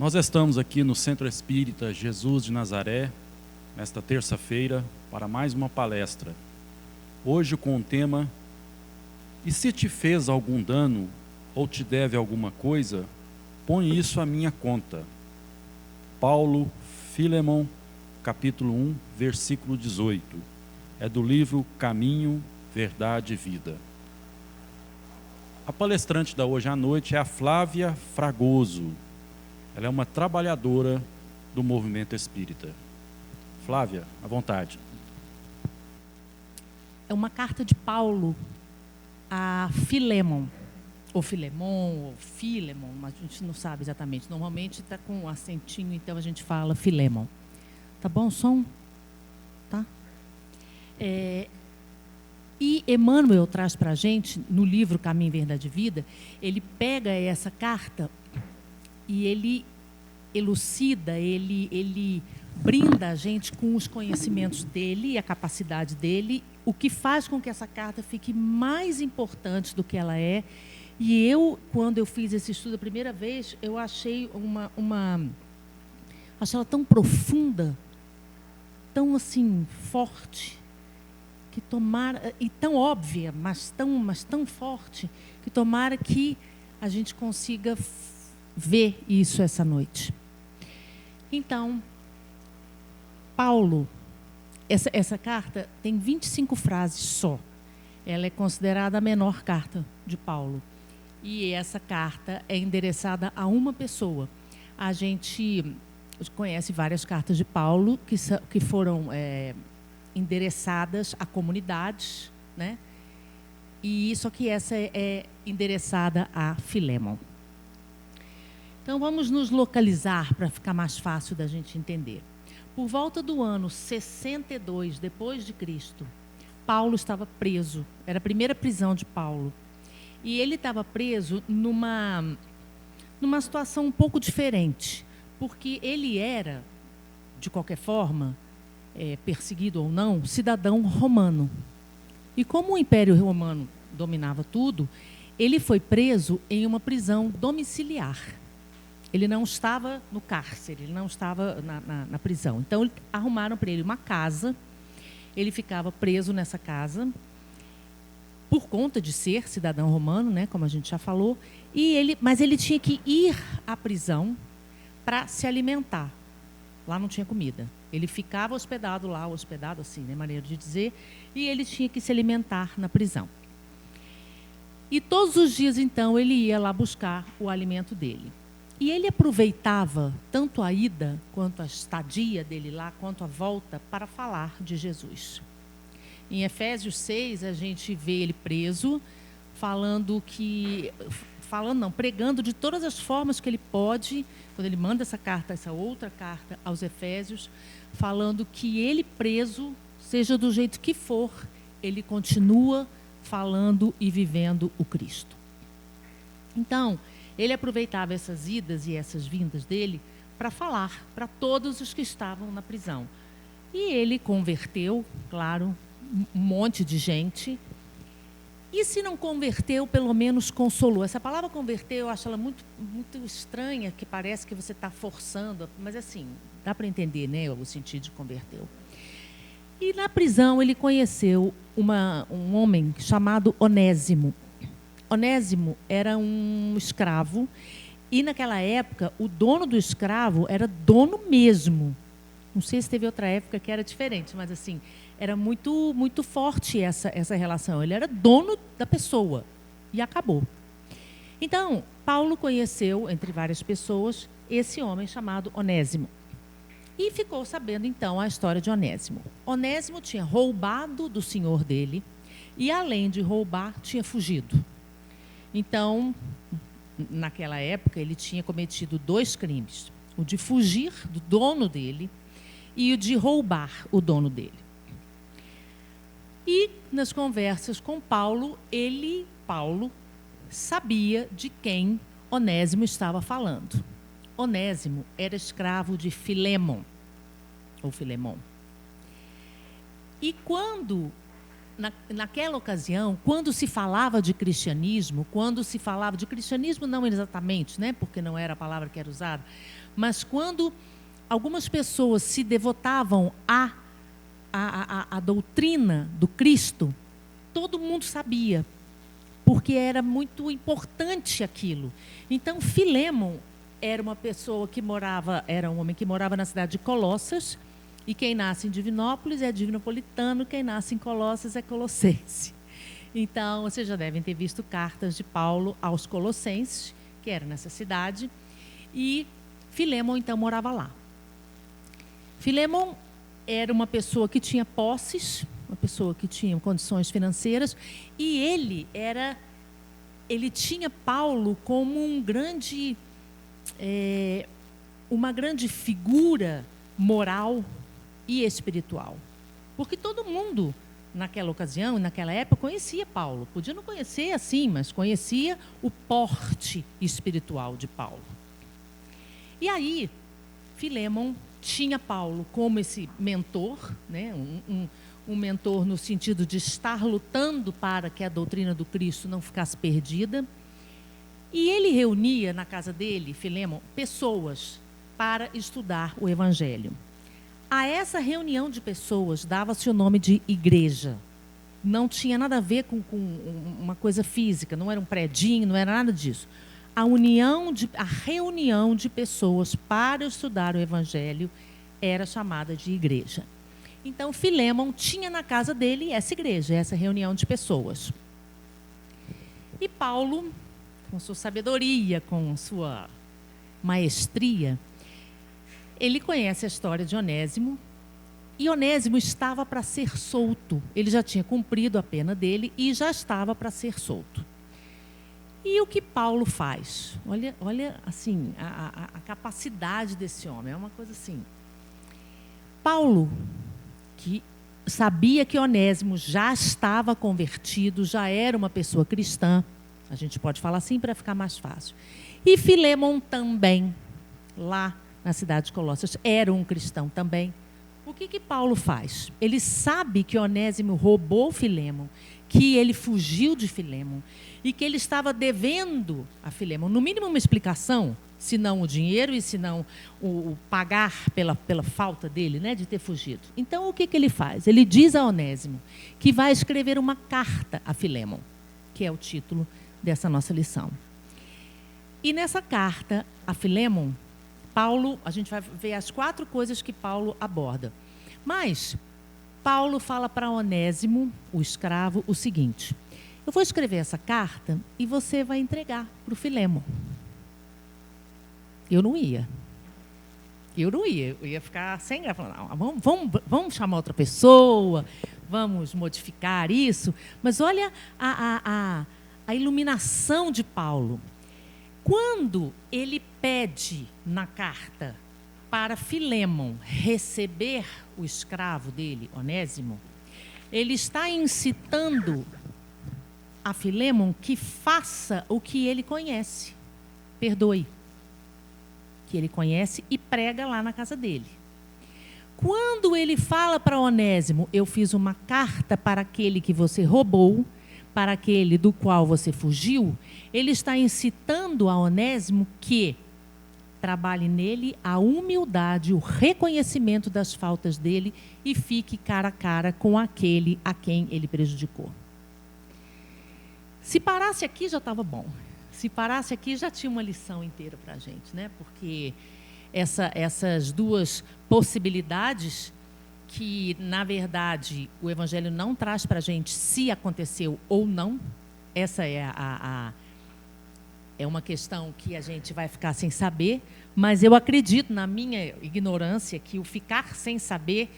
Nós estamos aqui no Centro Espírita Jesus de Nazaré, nesta terça-feira, para mais uma palestra. Hoje com o tema: e se te fez algum dano ou te deve alguma coisa, põe isso à minha conta. Paulo, Filemon, capítulo 1, versículo 18. É do livro Caminho, Verdade e Vida. A palestrante da hoje à noite é a Flávia Fragoso. Ela é uma trabalhadora do movimento espírita. Flávia, à vontade. É uma carta de Paulo a Filemon, ou Filemon, mas a gente não sabe exatamente. Normalmente está com um acentinho, então a gente fala Filemon. Tá bom o som? Tá? E Emmanuel traz para a gente, no livro Caminho, Verdade e Vida, ele pega essa carta e ele elucida, ele brinda a gente com os conhecimentos dele e a capacidade dele, o que faz com que essa carta fique mais importante do que ela é. E eu, quando eu fiz esse estudo a primeira vez, eu achei achei ela tão profunda, tão assim, forte, que tomara, e tão óbvia, mas tão forte, que tomara que a gente consiga ver isso essa noite. Então, Paulo, essa carta tem 25 frases só. Ela é considerada a menor carta de Paulo. E essa carta é endereçada a uma pessoa. A gente conhece várias cartas de Paulo que foram endereçadas a comunidades, né? E só que essa é endereçada a Filemon. Então vamos nos localizar para ficar mais fácil da gente entender. Por volta do ano 62 depois de Cristo, Paulo estava preso. Era a primeira prisão de Paulo. E ele estava preso numa situação um pouco diferente, porque ele era, de qualquer forma, perseguido ou não, cidadão romano. E como o Império Romano dominava tudo, ele foi preso em uma prisão domiciliar. Ele não estava no cárcere, ele não estava na prisão. Então, arrumaram para ele uma casa, ele ficava preso nessa casa, por conta de ser cidadão romano, né, como a gente já falou, mas ele tinha que ir à prisão para se alimentar. Lá não tinha comida. Ele ficava hospedado lá, hospedado assim, né, maneira de dizer, e ele tinha que se alimentar na prisão. E todos os dias, então, ele ia lá buscar o alimento dele. E ele aproveitava tanto a ida, quanto a estadia dele lá, quanto a volta, para falar de Jesus. Em Efésios 6, a gente vê ele preso, pregando de todas as formas que ele pode, quando ele manda essa outra carta aos Efésios, falando que ele preso, seja do jeito que for, ele continua falando e vivendo o Cristo. Então, ele aproveitava essas idas e essas vindas dele para falar para todos os que estavam na prisão. E ele converteu, claro, um monte de gente. E se não converteu, pelo menos consolou. Essa palavra converter, eu acho ela muito, muito estranha, que parece que você está forçando, mas assim, dá para entender, né, o sentido de converteu. E na prisão ele conheceu um homem chamado Onésimo. Onésimo era um escravo e, naquela época, o dono do escravo era dono mesmo. Não sei se teve outra época que era diferente, mas assim, era muito, muito forte essa relação. Ele era dono da pessoa e acabou. Então, Paulo conheceu, entre várias pessoas, esse homem chamado Onésimo. E ficou sabendo, então, a história de Onésimo. Onésimo tinha roubado do senhor dele e, além de roubar, tinha fugido. Então, naquela época, ele tinha cometido 2 crimes. O de fugir do dono dele e o de roubar o dono dele. E, nas conversas com Paulo, Paulo, sabia de quem Onésimo estava falando. Onésimo era escravo de Filemon, ou Filemon. E quando naquela ocasião, quando se falava de cristianismo, não exatamente, né, porque não era a palavra que era usada, mas quando algumas pessoas se devotavam à doutrina do Cristo, todo mundo sabia, porque era muito importante aquilo. Então, Filémon era uma pessoa que era um homem que morava na cidade de Colossas, e quem nasce em Divinópolis é divinopolitano, quem nasce em Colossas é colossense. Então, vocês já devem ter visto cartas de Paulo aos colossenses, que era nessa cidade, e Filémon, então, morava lá. Filémon era uma pessoa que tinha posses, uma pessoa que tinha condições financeiras, e ele tinha Paulo como uma grande figura moral e espiritual. Porque todo mundo, naquela ocasião, naquela época, conhecia Paulo. Podia não conhecer assim, mas conhecia o porte espiritual de Paulo. E aí, Filémon tinha Paulo como esse mentor, né? Um mentor no sentido de estar lutando para que a doutrina do Cristo não ficasse perdida. E ele reunia na casa dele, Filémon, pessoas para estudar o Evangelho. A essa reunião de pessoas dava-se o nome de igreja. Não tinha nada a ver com uma coisa física, não era um predinho, não era nada disso. A reunião de pessoas para estudar o Evangelho era chamada de igreja. Então, Filémon tinha na casa dele essa igreja, essa reunião de pessoas. E Paulo, com sua sabedoria, com sua maestria, ele conhece a história de Onésimo, e Onésimo estava para ser solto. Ele já tinha cumprido a pena dele e já estava para ser solto. E o que Paulo faz? Olha assim, a capacidade desse homem, é uma coisa assim. Paulo, que sabia que Onésimo já estava convertido, já era uma pessoa cristã, a gente pode falar assim para ficar mais fácil. E Filémon também, lá na cidade de Colossas, era um cristão também. O que Paulo faz? Ele sabe que Onésimo roubou Filémon, que ele fugiu de Filémon e que ele estava devendo a Filémon, no mínimo uma explicação, se não o dinheiro e se não o pagar pela falta dele, né, de ter fugido. Então, o que ele faz? Ele diz a Onésimo que vai escrever uma carta a Filémon, que é o título dessa nossa lição. E nessa carta a Filémon, Paulo, a gente vai ver as 4 coisas que Paulo aborda. Mas Paulo fala para Onésimo, o escravo, o seguinte: eu vou escrever essa carta e você vai entregar para o Filémon. Eu não ia. Eu ia ficar sem graça. Não, vamos chamar outra pessoa, vamos modificar isso. Mas olha a iluminação de Paulo. Quando ele pede na carta para Filémon receber o escravo dele, Onésimo, ele está incitando a Filémon que faça o que ele conhece. Perdoe. Que ele conhece e prega lá na casa dele. Quando ele fala para Onésimo, eu fiz uma carta para aquele que você roubou, para aquele do qual você fugiu, ele está incitando a Onésimo que trabalhe nele a humildade, o reconhecimento das faltas dele e fique cara a cara com aquele a quem ele prejudicou. Se parasse aqui já estava bom. Se parasse aqui já tinha uma lição inteira para a gente, né? Porque essas 2 possibilidades que, na verdade, o Evangelho não traz para a gente se aconteceu ou não, essa é uma questão que a gente vai ficar sem saber, mas eu acredito, na minha ignorância, que o ficar sem saber,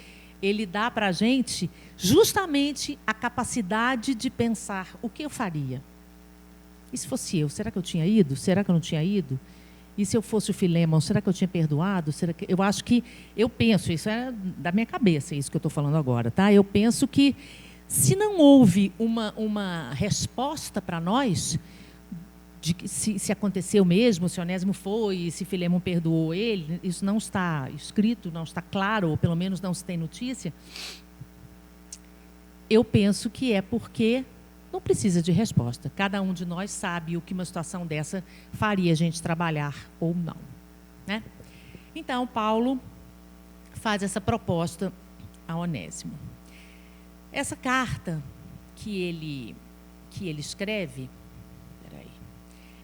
ele dá para a gente justamente a capacidade de pensar o que eu faria. E se fosse eu, será que eu tinha ido? Será que eu não tinha ido? E se eu fosse o Filémon, será que eu tinha perdoado? Eu acho que, eu penso, isso é da minha cabeça, isso que eu estou falando agora, tá? Eu penso que se não houve uma resposta para nós, de que se aconteceu mesmo, se Onésimo foi, se Filémon perdoou ele, isso não está escrito, não está claro, ou pelo menos não se tem notícia, eu penso que é porque não precisa de resposta. Cada um de nós sabe o que uma situação dessa faria a gente trabalhar ou não, né? Então, Paulo faz essa proposta a Onésimo. Essa carta que ele escreve,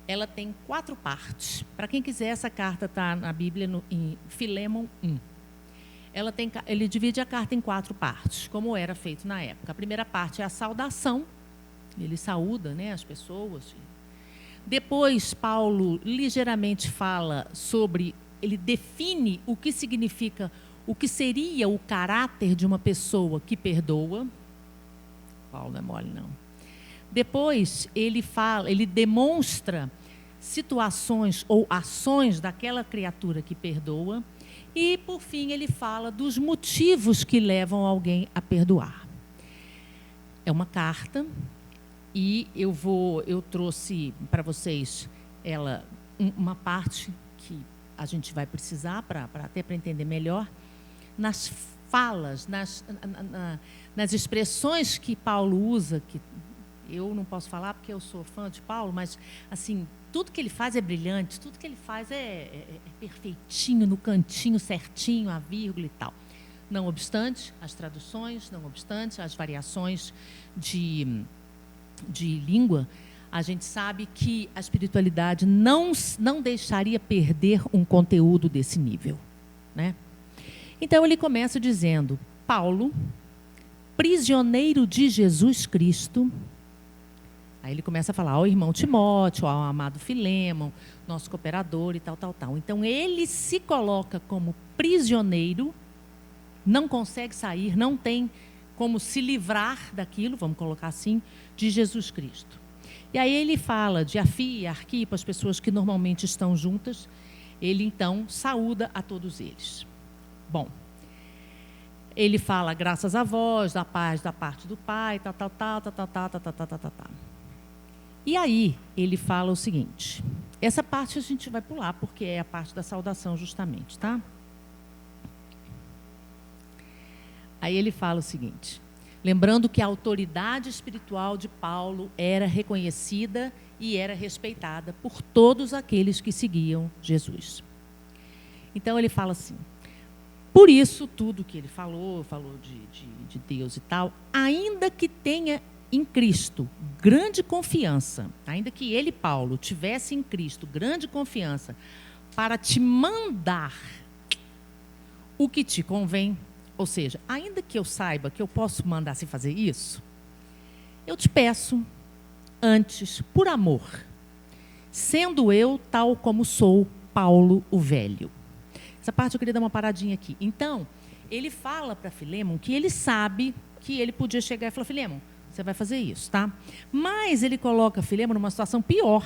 ela tem 4 partes. Para quem quiser, essa carta está na Bíblia, em Filemon 1. Ele divide a carta em 4 partes, como era feito na época. A primeira parte é a saudação, ele saúda, né, as pessoas. Depois, Paulo ligeiramente fala sobre, ele define o que significa, o que seria o caráter de uma pessoa que perdoa. Paulo não é mole, não. Depois, ele demonstra situações ou ações daquela criatura que perdoa. E, por fim, ele fala dos motivos que levam alguém a perdoar. É uma carta, e eu trouxe para vocês uma parte que a gente vai precisar, até para entender melhor, nas falas, nas expressões que Paulo usa, que eu não posso falar porque eu sou fã de Paulo, mas, assim, tudo que ele faz é brilhante, tudo que ele faz é perfeitinho, no cantinho certinho, a vírgula e tal. Não obstante as traduções, não obstante as variações de língua, a gente sabe que a espiritualidade não deixaria perder um conteúdo desse nível, né? Então, ele começa dizendo: Paulo, prisioneiro de Jesus Cristo. Aí ele começa a falar ao irmão Timóteo, ao amado Filemon, nosso cooperador e tal. Então, ele se coloca como prisioneiro, não consegue sair, não tem como se livrar daquilo, vamos colocar assim, de Jesus Cristo. E aí ele fala de Afia, Arquipo, as pessoas que normalmente estão juntas. Ele, então, saúda a todos eles. Bom, ele fala graças a vós, da paz da parte do Pai, tal. E aí, ele fala o seguinte, essa parte a gente vai pular, porque é a parte da saudação justamente, tá? Aí ele fala o seguinte, lembrando que a autoridade espiritual de Paulo era reconhecida e era respeitada por todos aqueles que seguiam Jesus. Então, ele fala assim, por isso, tudo que ele falou de Deus e tal, ainda que tenha em Cristo grande confiança, ainda que ele, Paulo, tivesse em Cristo grande confiança para te mandar o que te convém, ou seja, ainda que eu saiba que eu posso mandar você fazer isso, eu te peço antes, por amor, sendo eu tal como sou Paulo o velho. Essa parte eu queria dar uma paradinha aqui. Então, ele fala para Filemon que ele sabe que ele podia chegar e falar, Filemon, você vai fazer isso, tá? Mas ele coloca Filemon numa situação pior,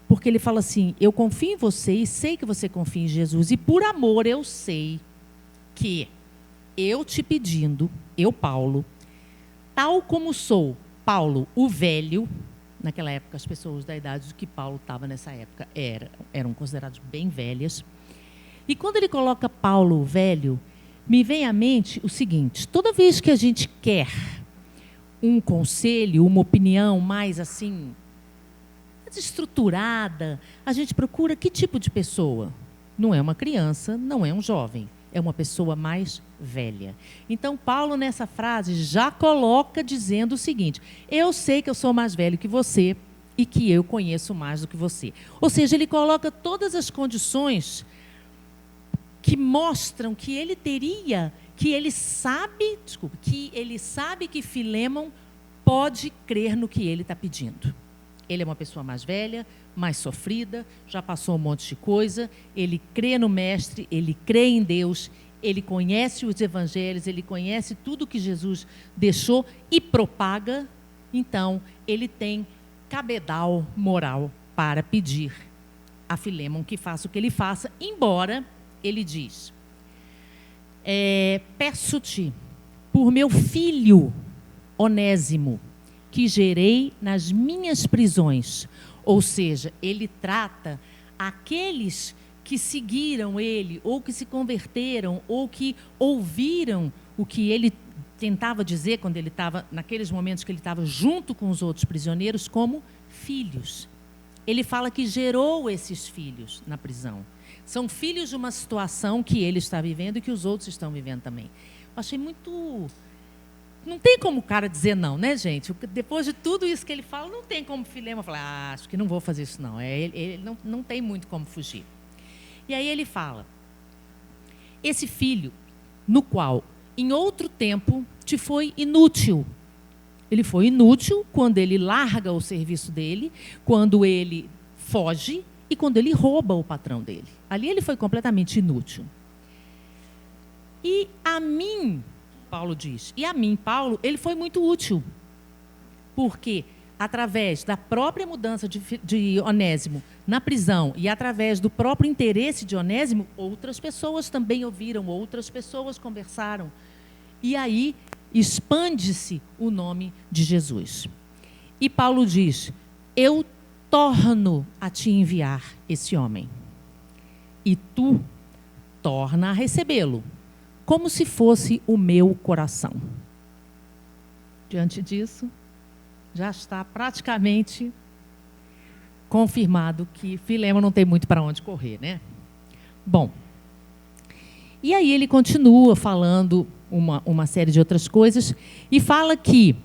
porque ele fala assim, eu confio em você e sei que você confia em Jesus, e por amor eu sei que eu te pedindo, eu, Paulo, tal como sou Paulo o velho, naquela época as pessoas da idade do que Paulo estava nessa época eram consideradas bem velhas, e quando ele coloca Paulo o velho, me vem à mente o seguinte, toda vez que a gente quer um conselho, uma opinião mais assim, estruturada, a gente procura que tipo de pessoa? Não é uma criança, não é um jovem, é uma pessoa mais velha. Então, Paulo, nessa frase, já coloca dizendo o seguinte, eu sei que eu sou mais velho que você e que eu conheço mais do que você. Ou seja, ele coloca todas as condições que mostram que ele teria, que ele sabe que Filemon pode crer no que ele está pedindo. Ele é uma pessoa mais velha, mais sofrida, já passou um monte de coisa, ele crê no Mestre, ele crê em Deus, ele conhece os evangelhos, ele conhece tudo que Jesus deixou e propaga, então ele tem cabedal moral para pedir a Filemon que faça o que ele faça, embora ele diz, peço-te por meu filho Onésimo, que gerei nas minhas prisões. Ou seja, ele trata aqueles que seguiram ele, ou que se converteram, ou que ouviram o que ele tentava dizer, quando ele estava, naqueles momentos que ele estava junto com os outros prisioneiros, como filhos. Ele fala que gerou esses filhos na prisão. São filhos de uma situação que ele está vivendo e que os outros estão vivendo também. Eu achei muito... Não tem como o cara dizer não, né, gente? Depois de tudo isso que ele fala, não tem como Filemon falar, acho que não vou fazer isso, não. Ele não tem muito como fugir. E aí ele fala, esse filho, no qual, em outro tempo, te foi inútil. Ele foi inútil quando ele larga o serviço dele, quando ele foge e quando ele rouba o patrão dele. Ali ele foi completamente inútil. E a mim... Paulo diz. E a mim, Paulo, ele foi muito útil. Porque, através da própria mudança de Onésimo na prisão e através do próprio interesse de Onésimo, outras pessoas também ouviram, outras pessoas conversaram. E aí expande-se o nome de Jesus. E Paulo diz, eu torno a te enviar esse homem. E tu torna a recebê-lo, como se fosse o meu coração. Diante disso, já está praticamente confirmado que Filemon não tem muito para onde correr, né? Bom, e aí ele continua falando uma série de outras coisas e fala que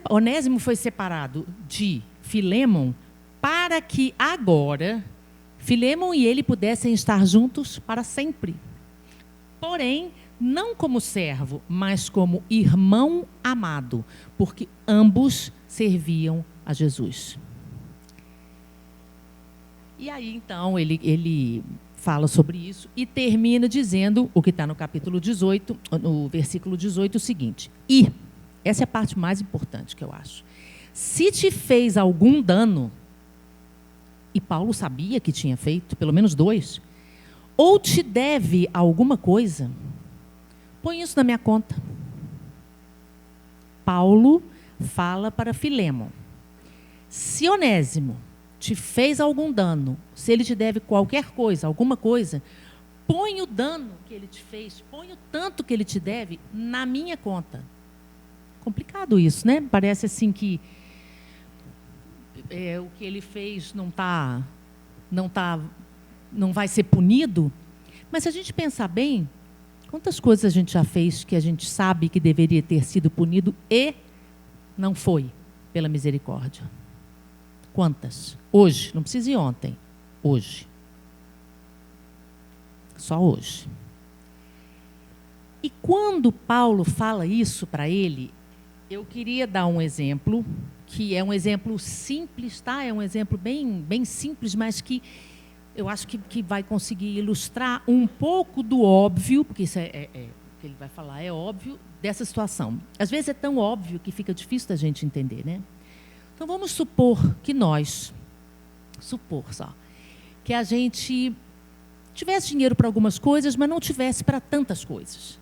Onésimo foi separado de Filemon para que agora Filemon e ele pudessem estar juntos para sempre. Porém, não como servo, mas como irmão amado, porque ambos serviam a Jesus. E aí, então, ele fala sobre isso e termina dizendo, o que está no capítulo 18, no versículo 18, o seguinte, e, essa é a parte mais importante que eu acho, se te fez algum dano, e Paulo sabia que tinha feito, pelo menos 2, ou te deve alguma coisa, põe isso na minha conta. Paulo fala para Filemon, se Onésimo te fez algum dano, se ele te deve qualquer coisa, alguma coisa, põe o dano que ele te fez, põe o tanto que ele te deve na minha conta. Complicado isso, né? Parece assim que o que ele fez não vai ser punido, mas se a gente pensar bem, quantas coisas a gente já fez que a gente sabe que deveria ter sido punido e não foi, pela misericórdia? Quantas? Hoje, não precisa ir ontem, hoje. Só hoje. E quando Paulo fala isso para ele, eu queria dar um exemplo, que é um exemplo simples, tá? É um exemplo bem simples, mas que eu acho que vai conseguir ilustrar um pouco do óbvio, porque isso o que ele vai falar é óbvio, dessa situação. Às vezes é tão óbvio que fica difícil da gente entender, né? Então, vamos supor que que a gente tivesse dinheiro para algumas coisas, mas não tivesse para tantas coisas.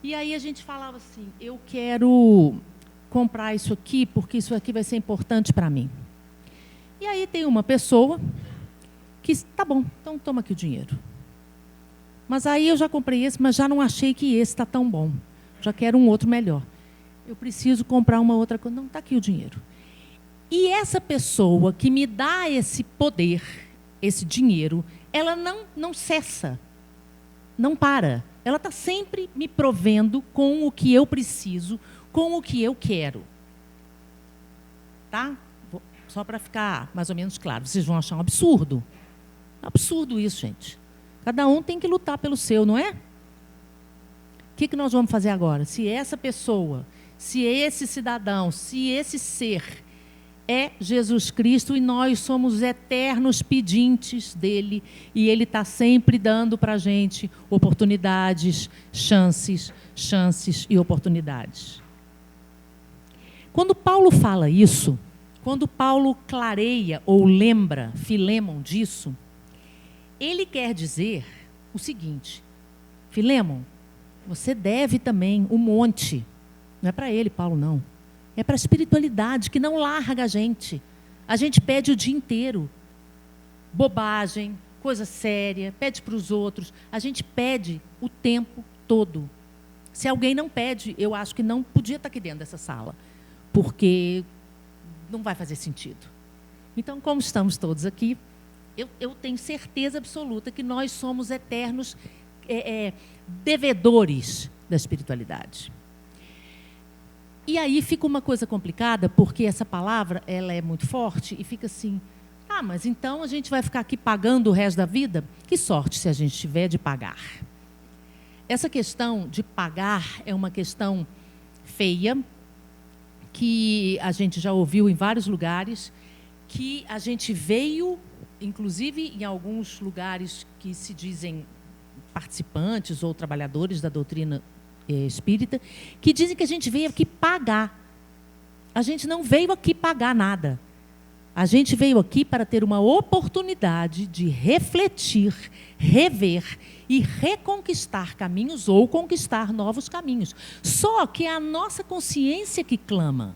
E aí a gente falava assim, eu quero comprar isso aqui, porque isso aqui vai ser importante para mim. E aí tem uma pessoa que, tá bom, então toma aqui o dinheiro. Mas aí eu já comprei esse, mas já não achei que esse está tão bom. Já quero um outro melhor. Eu preciso comprar uma outra coisa. Não, está aqui o dinheiro. E essa pessoa que me dá esse poder, esse dinheiro, ela não cessa, não para. Ela está sempre me provendo com o que eu preciso, com o que eu quero. Tá? Só para ficar mais ou menos claro. Vocês vão achar um absurdo. Absurdo isso, gente. Cada um tem que lutar pelo seu, não é? O que nós vamos fazer agora? Se essa pessoa, se esse cidadão, se esse ser é Jesus Cristo e nós somos eternos pedintes dele e ele está sempre dando para a gente oportunidades, chances e oportunidades. Quando Paulo fala isso, quando Paulo clareia ou lembra Filemon disso, ele quer dizer o seguinte, Filemon, você deve também um monte, não é para ele, Paulo, não. É para a espiritualidade que não larga a gente. A gente pede o dia inteiro. Bobagem, coisa séria, pede para os outros. A gente pede o tempo todo. Se alguém não pede, eu acho que não podia estar aqui dentro dessa sala, porque não vai fazer sentido. Então, como estamos todos aqui, eu tenho certeza absoluta que nós somos eternos devedores da espiritualidade. E aí fica uma coisa complicada, porque essa palavra ela é muito forte e fica assim, mas então a gente vai ficar aqui pagando o resto da vida? Que sorte se a gente tiver de pagar. Essa questão de pagar é uma questão feia, que a gente já ouviu em vários lugares, que a gente veio, inclusive em alguns lugares que se dizem participantes ou trabalhadores da doutrina espírita, que dizem que a gente veio aqui pagar. A gente não veio aqui pagar nada. A gente veio aqui para ter uma oportunidade de refletir, rever e reconquistar caminhos ou conquistar novos caminhos. Só que é a nossa consciência que clama.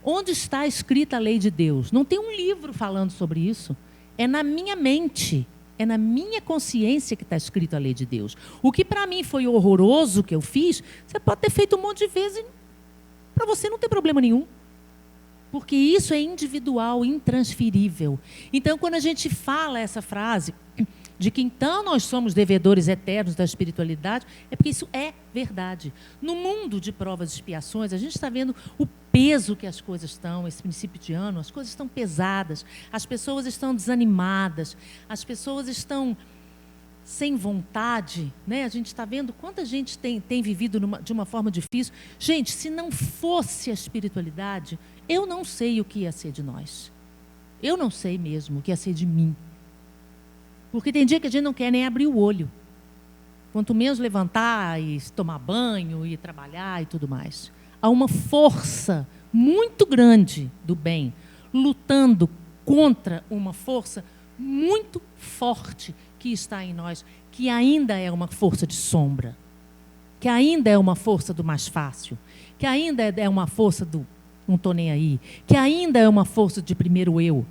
Onde está escrita a lei de Deus? Não tem um livro falando sobre isso. É na minha mente, é na minha consciência que está escrita a lei de Deus. O que para mim foi horroroso que eu fiz, você pode ter feito um monte de vezes e para você não tem problema nenhum. Porque isso é individual, intransferível. Então, quando a gente fala essa frase de que então nós somos devedores eternos da espiritualidade, é porque isso é verdade. No mundo de provas e expiações, a gente está vendo o peso que as coisas estão, esse princípio de ano, as coisas estão pesadas, as pessoas estão desanimadas, as pessoas estão sem vontade, né? A gente está vendo quanta gente tem vivido de uma forma difícil. Gente, se não fosse a espiritualidade, eu não sei o que ia ser de nós. Eu não sei mesmo o que ia ser de mim. Porque tem dia que a gente não quer nem abrir o olho. Quanto menos levantar e tomar banho e trabalhar e tudo mais. Há uma força muito grande do bem, lutando contra uma força muito forte que está em nós, que ainda é uma força de sombra, que ainda é uma força do mais fácil, que ainda é uma força do não estou nem aí, que ainda é uma força de primeiro eu.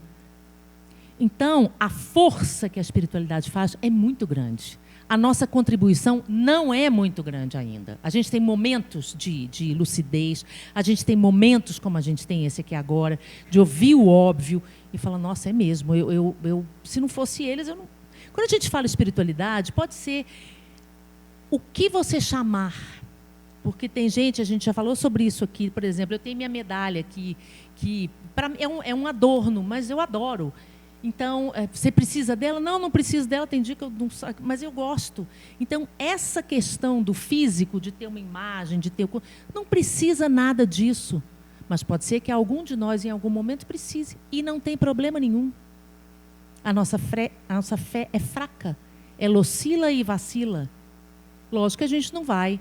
Então, a força que a espiritualidade faz é muito grande. A nossa contribuição não é muito grande ainda. A gente tem momentos de lucidez, a gente tem momentos como a gente tem esse aqui agora, de ouvir o óbvio e falar, nossa, é mesmo, se não fosse eles, eu não... Quando a gente fala espiritualidade, pode ser o que você chamar. Porque tem gente, a gente já falou sobre isso aqui, por exemplo, eu tenho minha medalha aqui, que para mim é um adorno, mas eu adoro. Então, você precisa dela? Não, não preciso dela, tem dia que eu não sabe, mas eu gosto. Então, essa questão do físico, de ter uma imagem, de ter... Não precisa nada disso. Mas pode ser que algum de nós, em algum momento, precise. E não tem problema nenhum. A nossa fé é fraca. Ela oscila e vacila. Lógico que a gente não vai,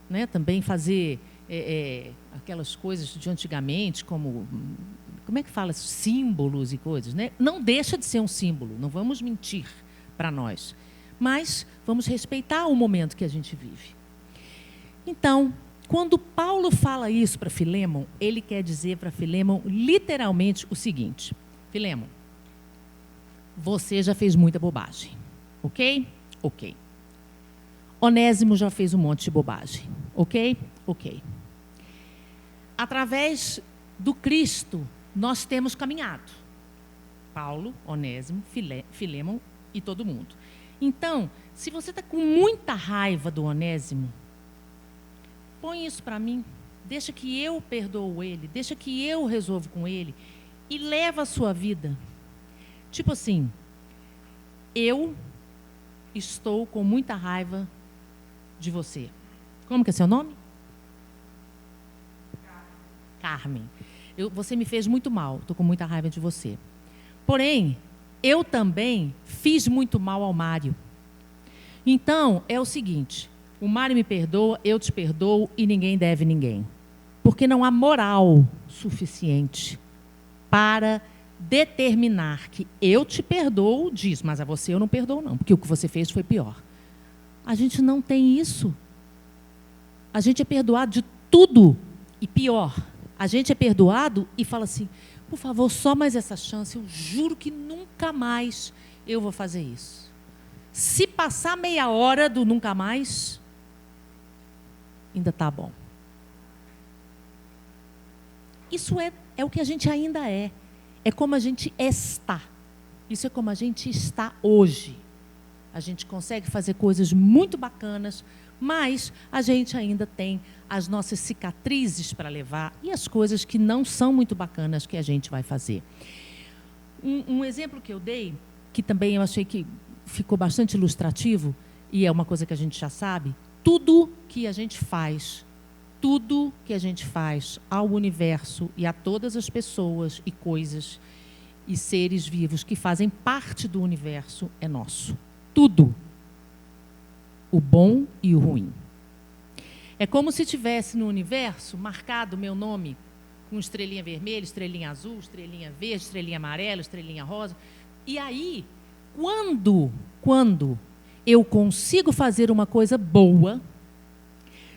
né, também fazer aquelas coisas de antigamente, como é que fala? Símbolos e coisas, né? Não deixa de ser um símbolo, não vamos mentir para nós. Mas vamos respeitar o momento que a gente vive. Então, quando Paulo fala isso para Filémon, ele quer dizer para Filémon literalmente o seguinte: Filémon, você já fez muita bobagem, ok? Ok. Onésimo já fez um monte de bobagem, ok? Ok. Através do Cristo, nós temos caminhado. Paulo, Onésimo, Filémon e todo mundo. Então, se você está com muita raiva do Onésimo, põe isso para mim, deixa que eu perdoo ele, deixa que eu resolvo com ele e leva a sua vida. Tipo assim, eu estou com muita raiva de você. Como que é seu nome? Carmen. Você me fez muito mal, estou com muita raiva de você. Porém, eu também fiz muito mal ao Mário. Então, é o seguinte, o Mário me perdoa, eu te perdoo e ninguém deve ninguém. Porque não há moral suficiente para determinar que eu te perdoo disso, mas a você eu não perdoo não, porque o que você fez foi pior. A gente não tem isso. A gente é perdoado de tudo e pior. A gente é perdoado e fala assim, por favor, só mais essa chance, eu juro que nunca mais eu vou fazer isso. Se passar meia hora do nunca mais, ainda está bom. Isso é o que a gente ainda é. É como a gente está. Isso é como a gente está hoje. A gente consegue fazer coisas muito bacanas, mas a gente ainda tem as nossas cicatrizes para levar e as coisas que não são muito bacanas que a gente vai fazer. Um exemplo que eu dei, que também eu achei que ficou bastante ilustrativo, e é uma coisa que a gente já sabe, tudo que a gente faz ao universo e a todas as pessoas e coisas e seres vivos que fazem parte do universo é nosso. Tudo. O bom e o ruim. É como se tivesse no universo marcado meu nome com estrelinha vermelha, estrelinha azul, estrelinha verde, estrelinha amarela, estrelinha rosa. E aí, quando eu consigo fazer uma coisa boa,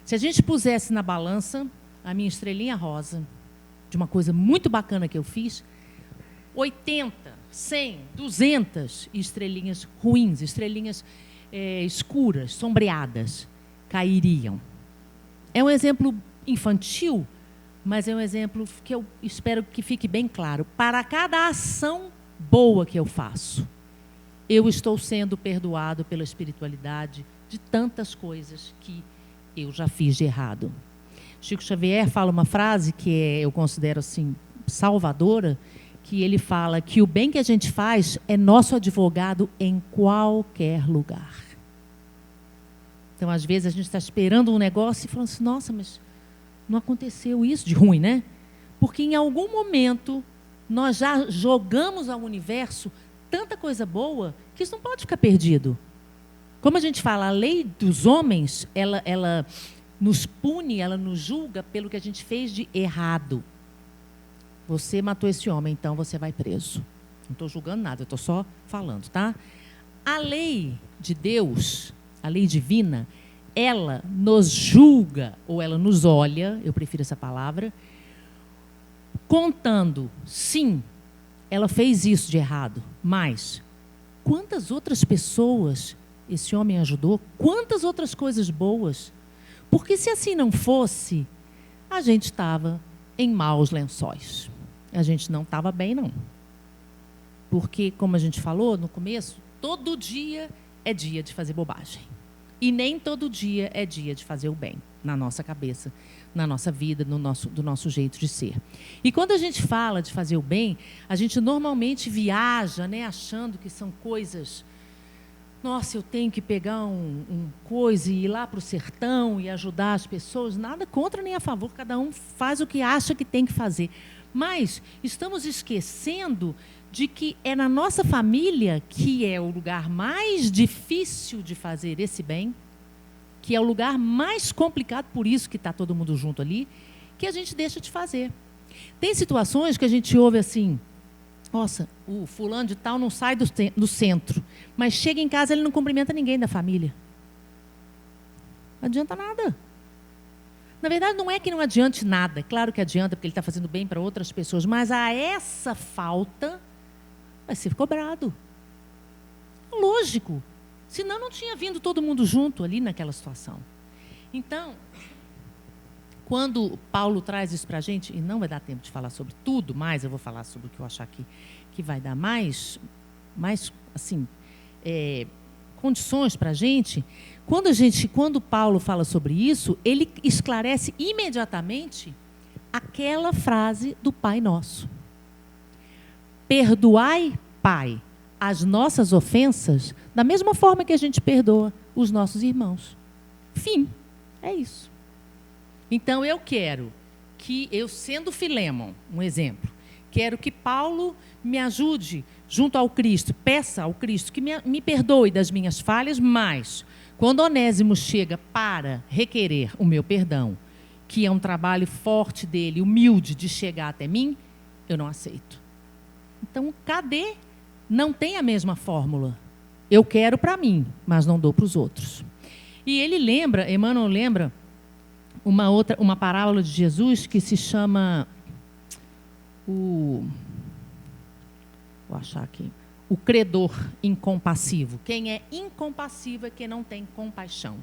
se a gente pusesse na balança a minha estrelinha rosa, de uma coisa muito bacana que eu fiz, 80, 100, 200 estrelinhas ruins, estrelinhas escuras, sombreadas, cairiam. É um exemplo infantil, mas é um exemplo que eu espero que fique bem claro. Para cada ação boa que eu faço, eu estou sendo perdoado pela espiritualidade de tantas coisas que eu já fiz de errado. Chico Xavier fala uma frase que eu considero assim salvadora, que ele fala que o bem que a gente faz é nosso advogado em qualquer lugar. Então, às vezes, a gente está esperando um negócio e falando assim, nossa, mas não aconteceu isso de ruim, né? Porque em algum momento nós já jogamos ao universo tanta coisa boa que isso não pode ficar perdido. Como a gente fala, a lei dos homens, ela nos pune, ela nos julga pelo que a gente fez de errado. Você matou esse homem, então você vai preso. Não estou julgando nada, eu estou só falando, tá? A lei de Deus, a lei divina, ela nos julga, ou ela nos olha, eu prefiro essa palavra, contando, sim, ela fez isso de errado, mas quantas outras pessoas esse homem ajudou? Quantas outras coisas boas? Porque se assim não fosse, a gente estava em maus lençóis. A gente não estava bem, não. Porque, como a gente falou no começo, todo dia é dia de fazer bobagem. E nem todo dia é dia de fazer o bem, na nossa cabeça, na nossa vida, do nosso jeito de ser. E quando a gente fala de fazer o bem, a gente normalmente viaja, né, achando que são coisas... Nossa, eu tenho que pegar um coisa e ir lá para o sertão e ajudar as pessoas. Nada contra nem a favor, cada um faz o que acha que tem que fazer. Mas estamos esquecendo de que é na nossa família que é o lugar mais difícil de fazer esse bem, que é o lugar mais complicado, por isso que está todo mundo junto ali, que a gente deixa de fazer. Tem situações que a gente ouve assim, nossa, o fulano de tal não sai do centro, mas chega em casa e ele não cumprimenta ninguém da família. Não adianta nada. Na verdade, não é que não adiante nada. É claro que adianta, porque ele está fazendo bem para outras pessoas, mas a essa falta vai ser cobrado. Lógico. Senão não tinha vindo todo mundo junto ali naquela situação. Então, quando Paulo traz isso para a gente, e não vai dar tempo de falar sobre tudo, mas eu vou falar sobre o que eu achar que vai dar mais assim, condições para a gente. Quando Paulo fala sobre isso, ele esclarece imediatamente aquela frase do Pai Nosso. Perdoai, Pai, as nossas ofensas, da mesma forma que a gente perdoa os nossos irmãos. Fim. É isso. Então, eu quero que, eu sendo Filémon, um exemplo, quero que Paulo me ajude junto ao Cristo, peça ao Cristo que me perdoe das minhas falhas, mas quando Onésimo chega para requerer o meu perdão, que é um trabalho forte dele, humilde, de chegar até mim, eu não aceito. Então, cadê? Não tem a mesma fórmula. Eu quero para mim, mas não dou para os outros. E ele lembra, Emmanuel lembra, uma parábola de Jesus que se chama vou achar aqui, o credor incompassivo. Quem é incompassivo é quem não tem compaixão.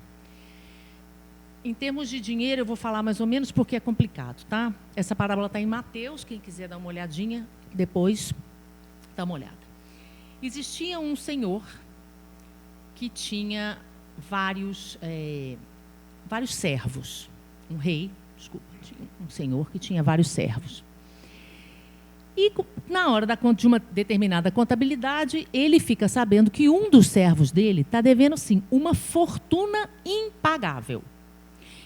Em termos de dinheiro, eu vou falar mais ou menos porque é complicado, tá? Essa parábola está em Mateus, quem quiser dar uma olhadinha, depois dá uma olhada. Existia um senhor que tinha vários servos. Um rei, desculpa, tinha um senhor que tinha vários servos. E na hora de uma determinada contabilidade, ele fica sabendo que um dos servos dele está devendo, sim, uma fortuna impagável.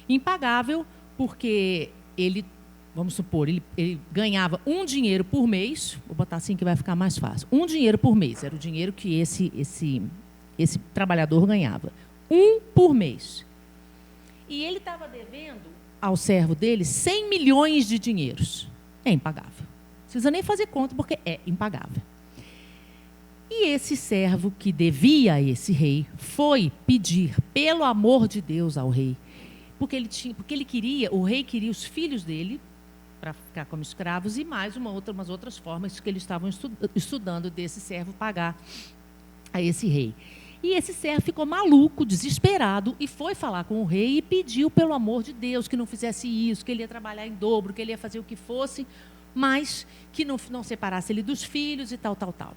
Impagável porque ele, vamos supor, ele ganhava um dinheiro por mês, vou botar assim que vai ficar mais fácil, um dinheiro por mês, era o dinheiro que esse trabalhador ganhava, um por mês. E ele estava devendo ao servo dele 100 milhões de dinheiros. É impagável. Não precisa nem fazer conta, porque é impagável. E esse servo que devia a esse rei foi pedir, pelo amor de Deus, ao rei, porque ele queria, o rei queria os filhos dele para ficar como escravos e mais umas outras formas que eles estavam estudando desse servo pagar a esse rei. E esse servo ficou maluco, desesperado, e foi falar com o rei e pediu, pelo amor de Deus, que não fizesse isso, que ele ia trabalhar em dobro, que ele ia fazer o que fosse, mas que não separasse ele dos filhos e tal, tal, tal.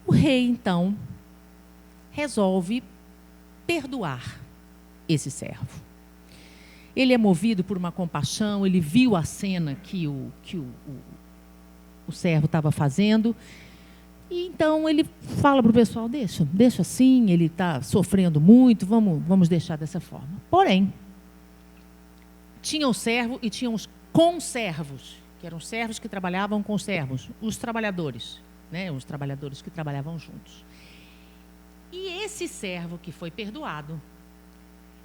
O rei, então, resolve perdoar esse servo. Ele é movido por uma compaixão, ele viu a cena que o servo estava fazendo, e então ele fala para o pessoal, deixa assim, ele está sofrendo muito, vamos deixar dessa forma. Porém, tinha o servo e tinha os conservos, que eram servos que trabalhavam com servos, os trabalhadores, né, os trabalhadores que trabalhavam juntos. E esse servo que foi perdoado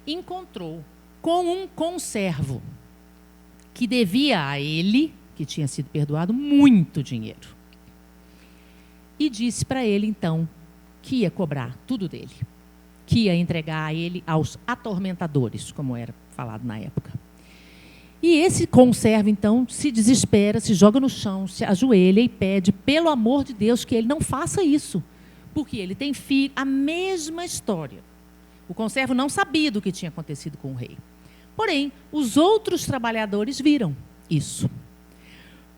encontrou com um conservo que devia a ele, que tinha sido perdoado, muito dinheiro. E disse para ele, então, que ia cobrar tudo dele, que ia entregar a ele aos atormentadores, como era falado na época. E esse conservo, então, se desespera, se joga no chão, se ajoelha e pede, pelo amor de Deus, que ele não faça isso, porque ele tem filho, a mesma história. O conservo não sabia do que tinha acontecido com o rei. Porém, os outros trabalhadores viram isso.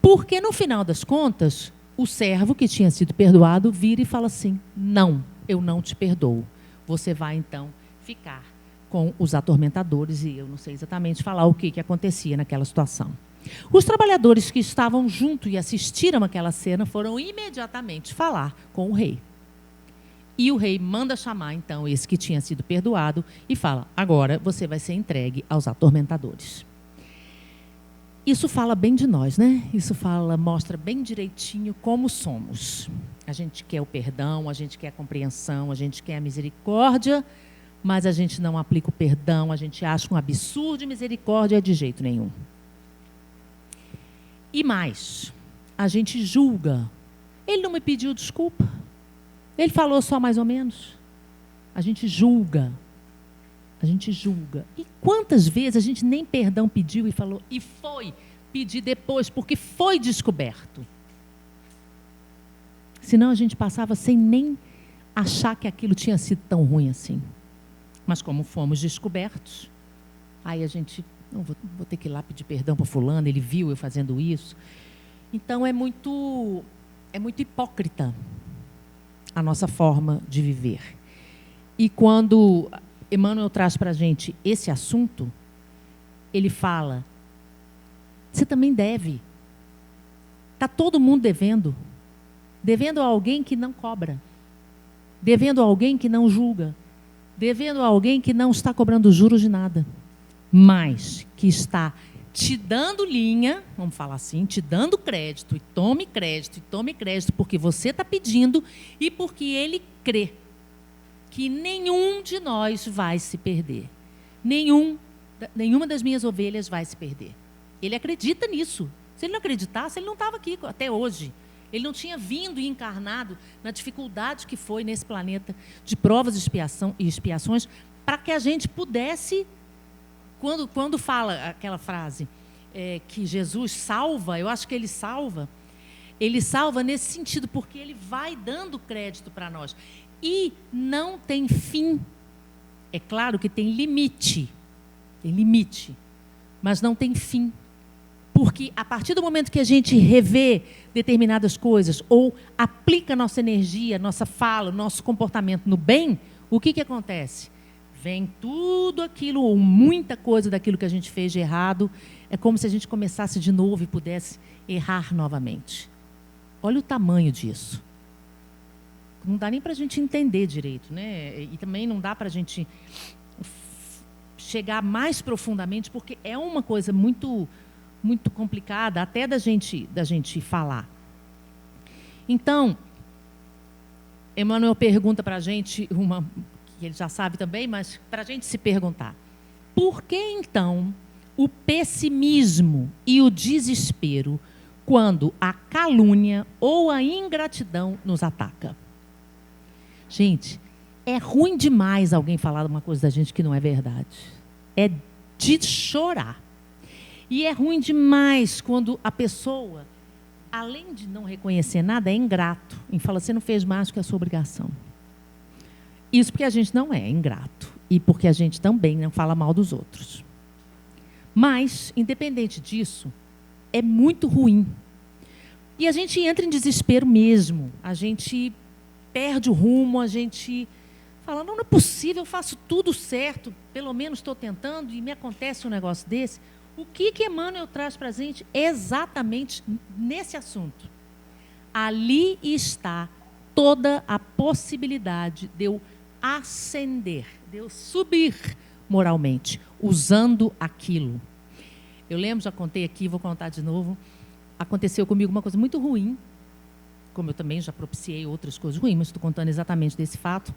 Porque, no final das contas, o servo que tinha sido perdoado vira e fala assim, não, eu não te perdoo. Você vai, então, ficar com os atormentadores, e eu não sei exatamente falar o que acontecia naquela situação. Os trabalhadores que estavam junto e assistiram aquela cena foram imediatamente falar com o rei. E o rei manda chamar, então, esse que tinha sido perdoado e fala, agora você vai ser entregue aos atormentadores. Isso fala bem de nós, né? Isso mostra bem direitinho como somos. A gente quer o perdão, a gente quer a compreensão, a gente quer a misericórdia, mas a gente não aplica o perdão, a gente acha um absurdo de misericórdia de jeito nenhum. E mais, a gente julga. Ele não me pediu desculpa. Ele falou só mais ou menos. A gente julga. A gente julga. E quantas vezes a gente nem perdão pediu e falou, e foi pedir depois, porque foi descoberto. Senão a gente passava sem nem achar que aquilo tinha sido tão ruim assim. Mas como fomos descobertos, aí a gente, não vou ter que ir lá pedir perdão para fulano, ele viu eu fazendo isso. Então é muito hipócrita a nossa forma de viver. E quando Emmanuel traz para a gente esse assunto, ele fala, você também deve. Está todo mundo devendo. Devendo a alguém que não cobra. Devendo a alguém que não julga. Devendo a alguém que não está cobrando juros de nada. Mas que está te dando linha, vamos falar assim, te dando crédito, e tome crédito, porque você está pedindo e porque ele crê que nenhum de nós vai se perder. Nenhuma das minhas ovelhas vai se perder. Ele acredita nisso. Se ele não acreditasse, ele não estava aqui até hoje. Ele não tinha vindo e encarnado na dificuldade que foi nesse planeta de provas e expiações, para que a gente pudesse... Quando fala aquela frase que Jesus salva, eu acho que ele salva nesse sentido, porque ele vai dando crédito para nós. E não tem fim. É claro que tem limite. tem limite, mas não tem fim. Porque a partir do momento que a gente revê determinadas coisas ou aplica nossa energia, nossa fala, nosso comportamento no bem, o que acontece? Vem tudo aquilo, ou muita coisa daquilo que a gente fez de errado, é como se a gente começasse de novo e pudesse errar novamente. Olha o tamanho disso. Não dá nem para a gente entender direito, né? E também não dá para a gente chegar mais profundamente, porque é uma coisa muito complicada até da gente falar. Então, Emmanuel pergunta para a gente, que ele já sabe também, mas para a gente se perguntar: por que então o pessimismo e o desespero quando a calúnia ou a ingratidão nos ataca? Gente, é ruim demais alguém falar uma coisa da gente que não é verdade. É de chorar. E é ruim demais quando a pessoa, além de não reconhecer nada, é ingrato. E fala, você não fez mais do que a sua obrigação. Isso porque a gente não é ingrato. E porque a gente também não fala mal dos outros. Mas, independente disso, é muito ruim. E a gente entra em desespero mesmo. A gente perde o rumo, a gente fala, não é possível, eu faço tudo certo, pelo menos estou tentando, e me acontece um negócio desse. O que Emmanuel traz para a gente exatamente nesse assunto? Ali está toda a possibilidade de eu ascender, de eu subir moralmente, usando aquilo. Eu lembro, já contei aqui, vou contar de novo, aconteceu comigo uma coisa muito ruim, como eu também já propiciei outras coisas ruins, mas estou contando exatamente desse fato.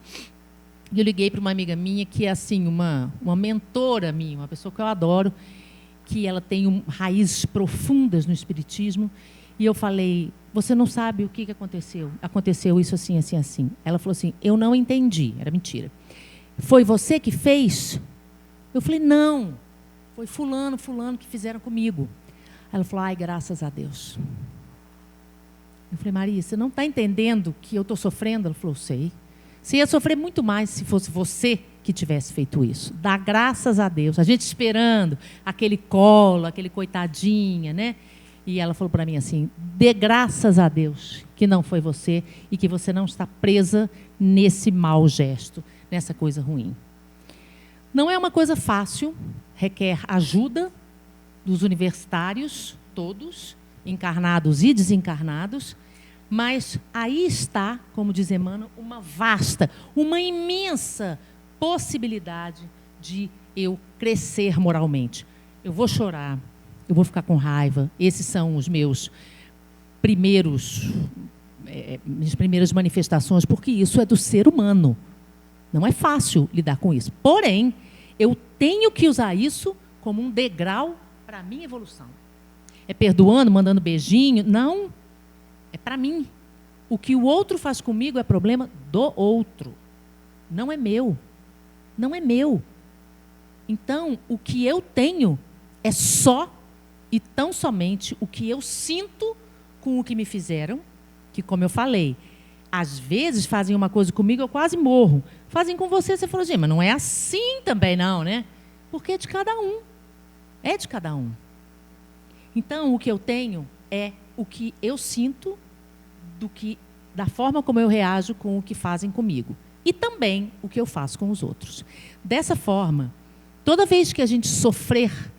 E eu liguei para uma amiga minha, que é assim, uma mentora minha, uma pessoa que eu adoro, que ela tem raízes profundas no espiritismo, e eu falei, você não sabe o que aconteceu? Aconteceu isso assim, assim, assim. Ela falou assim, eu não entendi, era mentira. Foi você que fez? Eu falei, não, foi fulano que fizeram comigo. Ela falou, ai, graças a Deus. Eu falei, Maria, você não está entendendo que eu estou sofrendo? Ela falou, sei. Você ia sofrer muito mais se fosse você que tivesse feito isso. Dá graças a Deus. A gente esperando aquele colo, aquele coitadinha, né? E ela falou para mim assim, dê graças a Deus que não foi você e que você não está presa nesse mau gesto, nessa coisa ruim. Não é uma coisa fácil, requer ajuda dos universitários, todos, encarnados e desencarnados, mas aí está, como diz Emmanuel, uma vasta, uma imensa possibilidade de eu crescer moralmente. Eu vou chorar, eu vou ficar com raiva, esses são os meus minhas primeiras manifestações, porque isso é do ser humano. Não é fácil lidar com isso. Porém, eu tenho que usar isso como um degrau para a minha evolução. É perdoando, mandando beijinho? Não. É para mim. O que o outro faz comigo é problema do outro. Não é meu. Não é meu. Então, o que eu tenho é só e tão somente o que eu sinto com o que me fizeram, que, como eu falei, às vezes fazem uma coisa comigo, eu quase morro. Fazem com você, você falou, gente, mas não é assim também não, né? Porque é de cada um. É de cada um. Então, o que eu tenho é o que eu sinto da forma como eu reajo com o que fazem comigo. E também o que eu faço com os outros. Dessa forma, toda vez que a gente sofrer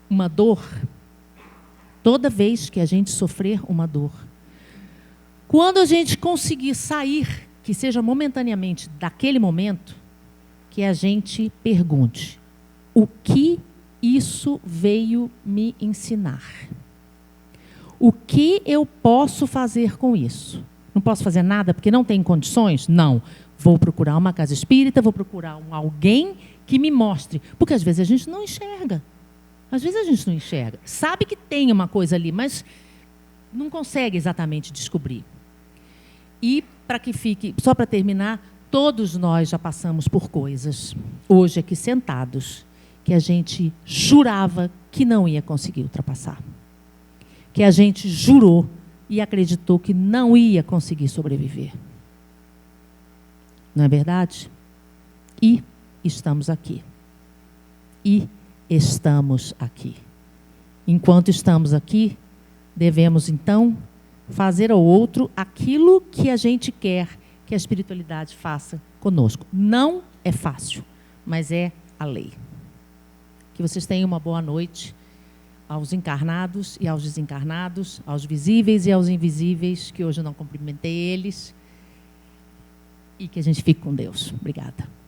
uma dor, quando a gente conseguir sair, que seja momentaneamente daquele momento, que a gente pergunte, o que isso veio me ensinar? O que eu posso fazer com isso? Não posso fazer nada porque não tenho condições? Não. Vou procurar uma casa espírita, vou procurar alguém que me mostre. Porque às vezes a gente não enxerga. Às vezes a gente não enxerga. Sabe que tem uma coisa ali, mas não consegue exatamente descobrir. E para que fique, só para terminar, todos nós já passamos por coisas, hoje aqui sentados, que a gente jurava que não ia conseguir ultrapassar. Que a gente jurou e acreditou que não ia conseguir sobreviver. Não é verdade? E estamos aqui. e estamos aqui. Enquanto estamos aqui, devemos então fazer ao outro aquilo que a gente quer que a espiritualidade faça conosco. Não é fácil, mas é a lei. Que vocês tenham uma boa noite aos encarnados e aos desencarnados, aos visíveis e aos invisíveis, que hoje eu não cumprimentei eles, e que a gente fique com Deus. Obrigada.